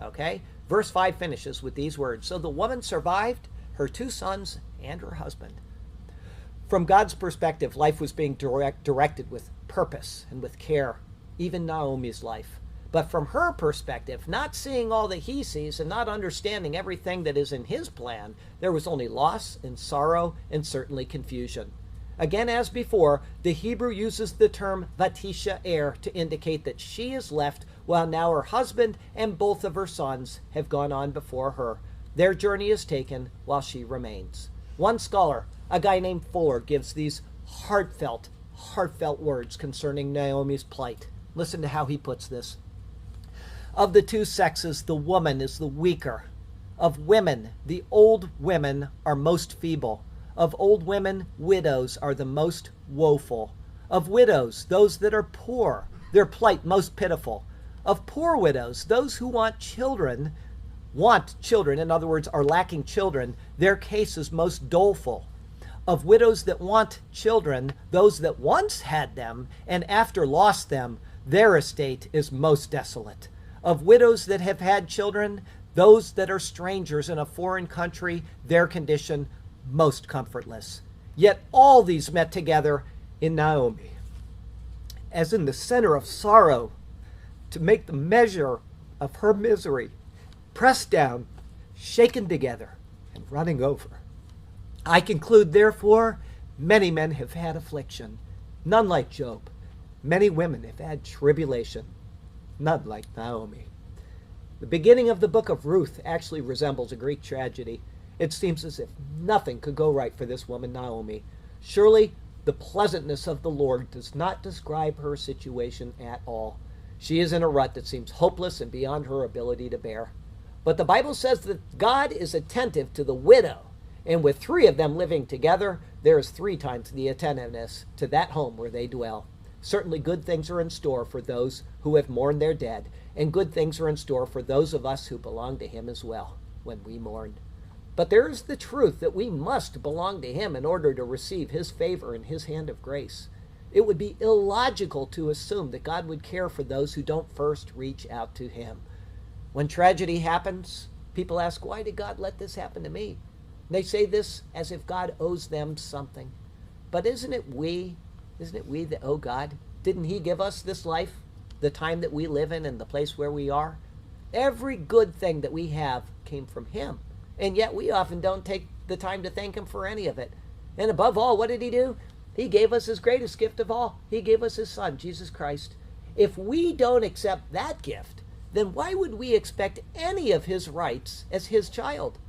Okay? Verse 5 finishes with these words. So the woman survived her 2 sons and her husband. From God's perspective, life was being directed with purpose and with care, even Naomi's life. But from her perspective, not seeing all that he sees and not understanding everything that is in his plan, there was only loss and sorrow and certainly confusion. Again, as before, the Hebrew uses the term vatisha er to indicate that she is left while now her husband and both of her sons have gone on before her. Their journey is taken while she remains. One scholar, a guy named Fuller, gives these heartfelt words concerning Naomi's plight. Listen to how he puts this. Of the 2 sexes, the woman is the weaker. Of women, the old women are most feeble. Of old women, widows are the most woeful. Of widows, those that are poor, their plight most pitiful. Of poor widows, those who want children, in other words, are lacking children, their case is most doleful. Of widows that want children, those that once had them and after lost them, their estate is most desolate. Of widows that have had children, those that are strangers in a foreign country, their condition most comfortless. Yet all these met together in Naomi, as in the center of sorrow, to make the measure of her misery, pressed down, shaken together, and running over. I conclude, therefore, many men have had affliction, none like Job. Many women have had tribulation, none like Naomi. The beginning of the book of Ruth actually resembles a Greek tragedy. It seems as if nothing could go right for this woman, Naomi. Surely the pleasantness of the Lord does not describe her situation at all. She is in a rut that seems hopeless and beyond her ability to bear. But the Bible says that God is attentive to the widow, and with 3 of them living together, there is 3 times the attentiveness to that home where they dwell. Certainly good things are in store for those who have mourned their dead, and good things are in store for those of us who belong to him as well when we mourn. But there is the truth that we must belong to him in order to receive his favor and his hand of grace. It would be illogical to assume that God would care for those who don't first reach out to him. When tragedy happens, people ask, why did God let this happen to me? They say this as if God owes them something. But isn't it we that owe God? Didn't he give us this life, the time that we live in and the place where we are? Every good thing that we have came from him. And yet we often don't take the time to thank him for any of it. And above all, what did he do? He gave us his greatest gift of all. He gave us his son, Jesus Christ. If we don't accept that gift, then why would we expect any of his rights as his child?